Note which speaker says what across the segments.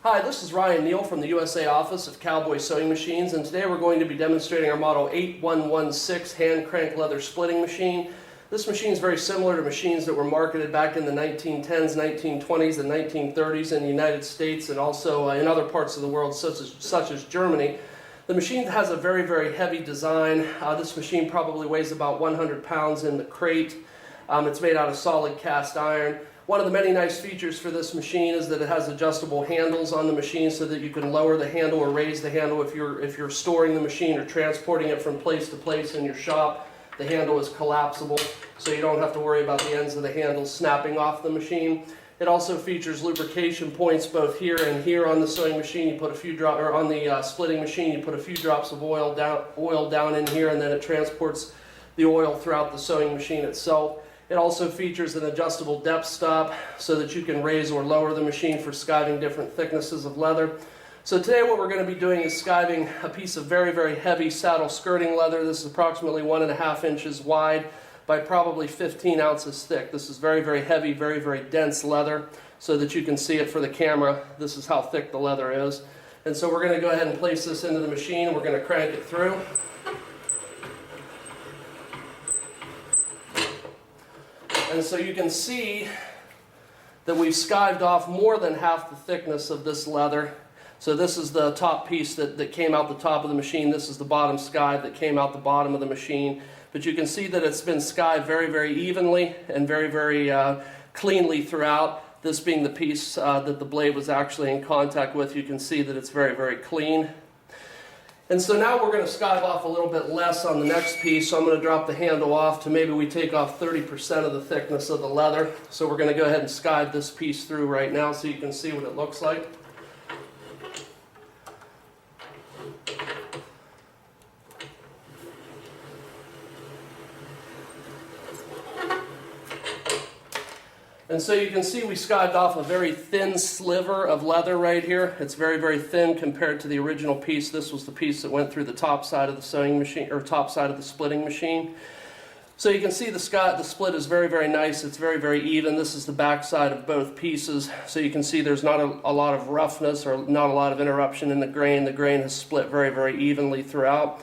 Speaker 1: Hi, this is Ryan Neal from the USA office of CowBoy Sewing Machines, and today we're going to be demonstrating our model 8116 hand crank leather splitting machine. This machine is very similar to machines that were marketed back in the 1910s, 1920s, and 1930s in the United States and also in other parts of the world such as Germany. The machine has a very, very heavy design. This machine probably weighs about 100 pounds in the crate. It's made out of solid cast iron. One of the many nice features for this machine is that it has adjustable handles on the machine so that you can lower the handle or raise the handle if you're storing the machine or transporting it from place to place in your shop. The handle is collapsible, so you don't have to worry about the ends of the handle snapping off the machine. It also features lubrication points both here and here on the sewing machine. You put a few drops, or on the splitting machine, you put a few drops of oil down in here, and then it transports the oil throughout the sewing machine itself. It also features an adjustable depth stop so that you can raise or lower the machine for skiving different thicknesses of leather. So today what we're going to be doing is skiving a piece of very, very heavy saddle skirting leather. This is approximately 1.5 inches wide by probably 15 ounces thick. This is very, very heavy, very, very dense leather so that you can see it for the camera. This is how thick the leather is. And so we're going to go ahead and place this into the machine and we're going to crank it through. And so you can see that we've skived off more than half the thickness of this leather. So this is the top piece that came out the top of the machine. This is the bottom skive that came out the bottom of the machine. But you can see that it's been skived very, very evenly and very, very cleanly throughout. This being the piece that the blade was actually in contact with, you can see that it's very, very clean. And so now we're going to skive off a little bit less on the next piece, so I'm going to drop the handle off to maybe we take off 30% of the thickness of the leather. So we're going to go ahead and skive this piece through right now so you can see what it looks like. And so you can see we skived off a very thin sliver of leather right here. It's very, very thin compared to the original piece. This was the piece that went through the top side of the sewing machine, or top side of the splitting machine. So you can see the split is very, very nice. It's very, very even. This is the back side of both pieces. So you can see there's not a lot of roughness or not a lot of interruption in the grain. The grain has split very, very evenly throughout.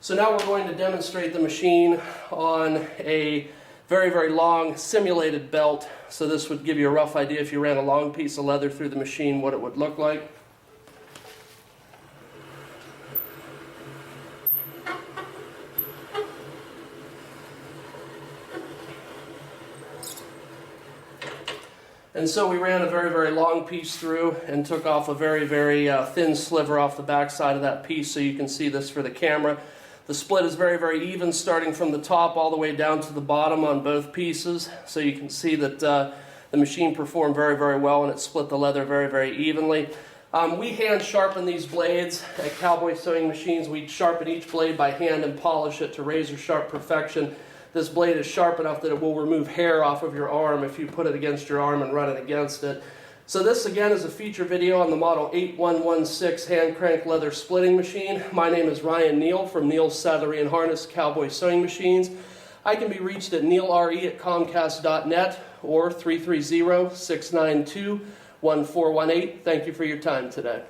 Speaker 1: So now we're going to demonstrate the machine on a very, very long simulated belt. So this would give you a rough idea if you ran a long piece of leather through the machine what it would look like. And so we ran a very, very long piece through and took off a very, very thin sliver off the back side of that piece so you can see this for the camera. The split is very, very even, starting from the top all the way down to the bottom on both pieces. So you can see that the machine performed very, very well and it split the leather very, very evenly. We hand sharpen these blades at CowBoy Sewing Machines. We sharpen each blade by hand and polish it to razor sharp perfection. This blade is sharp enough that it will remove hair off of your arm if you put it against your arm and run it against it. So this again is a feature video on the model 8116 hand crank leather splitting machine. My name is Ryan Neal from Neal's Saddlery and Harness CowBoy Sewing Machines. I can be reached at neilre@comcast.net or 330-692-1418. Thank you for your time today.